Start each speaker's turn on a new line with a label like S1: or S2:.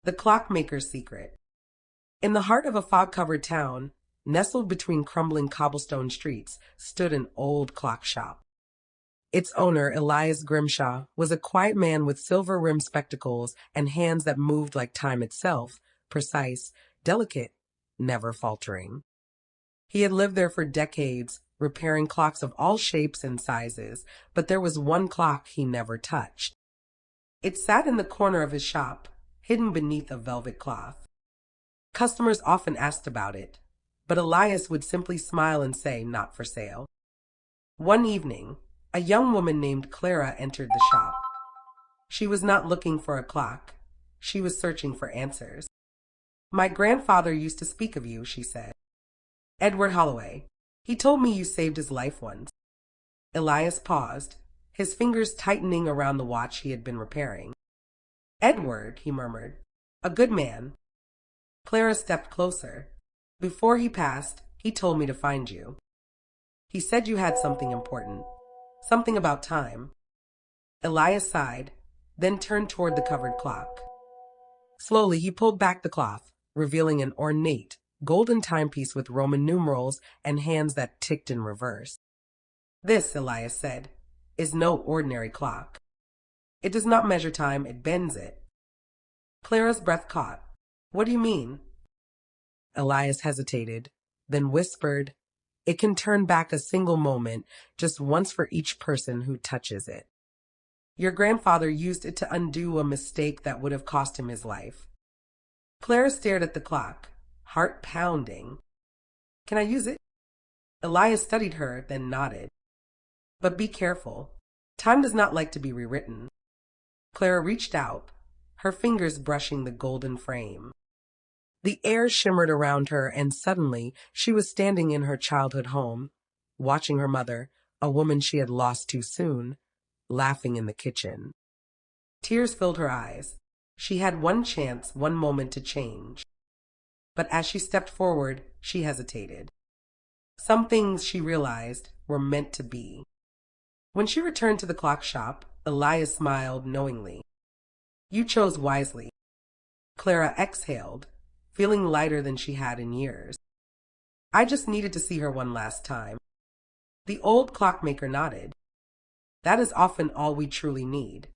S1: The Clockmaker's Secret. In the heart of a fog-covered town, nestled between crumbling cobblestone streets, stood an old clock shop. Its owner, Elias Grimshaw, was a quiet man with silver-rimmed spectacles and hands that moved like time itself, precise, delicate, never faltering. He had lived there for decades, repairing clocks of all shapes and sizes, but there was one clock he never touched. It sat in the corner of his shop, hidden beneath a velvet cloth. Customers often asked about it, but Elias would simply smile and say, "Not for sale." One evening, a young woman named Clara entered the shop. She was not looking for a clock. She was searching for answers. "My grandfather used to speak of you," she said. "Edward Holloway. He told me you saved his life once." Elias paused, his fingers tightening around the watch he had been repairing. "Edward," he murmured. "A good man." Clara stepped closer. "Before he passed, he told me to find you. He said you had something important. Something about time." Elias sighed, then turned toward the covered clock. Slowly, he pulled back the cloth, revealing an ornate, golden timepiece with Roman numerals and hands that ticked in reverse. "This," Elias said, "is no ordinary clock. It does not measure time, it bends it." Clara's breath caught. "What do you mean?" Elias hesitated, then whispered, "It can turn back a single moment, just once for each person who touches it. Your grandfather used it to undo a mistake that would have cost him his life." Clara stared at the clock, heart pounding. "Can I use it?" Elias studied her, then nodded. "But be careful. Time does not like to be rewritten." Clara reached out, her fingers brushing the golden frame. The air shimmered around her, and suddenly she was standing in her childhood home, watching her mother, a woman she had lost too soon, laughing in the kitchen. Tears filled her eyes. She had one chance, one moment to change. But as she stepped forward, she hesitated. Some things, she realized, were meant to be. When she returned to the clock shop, Elias smiled knowingly. "You chose wisely." Clara exhaled, feeling lighter than she had in years. "I just needed to see her one last time." The old clockmaker nodded. "That is often all we truly need."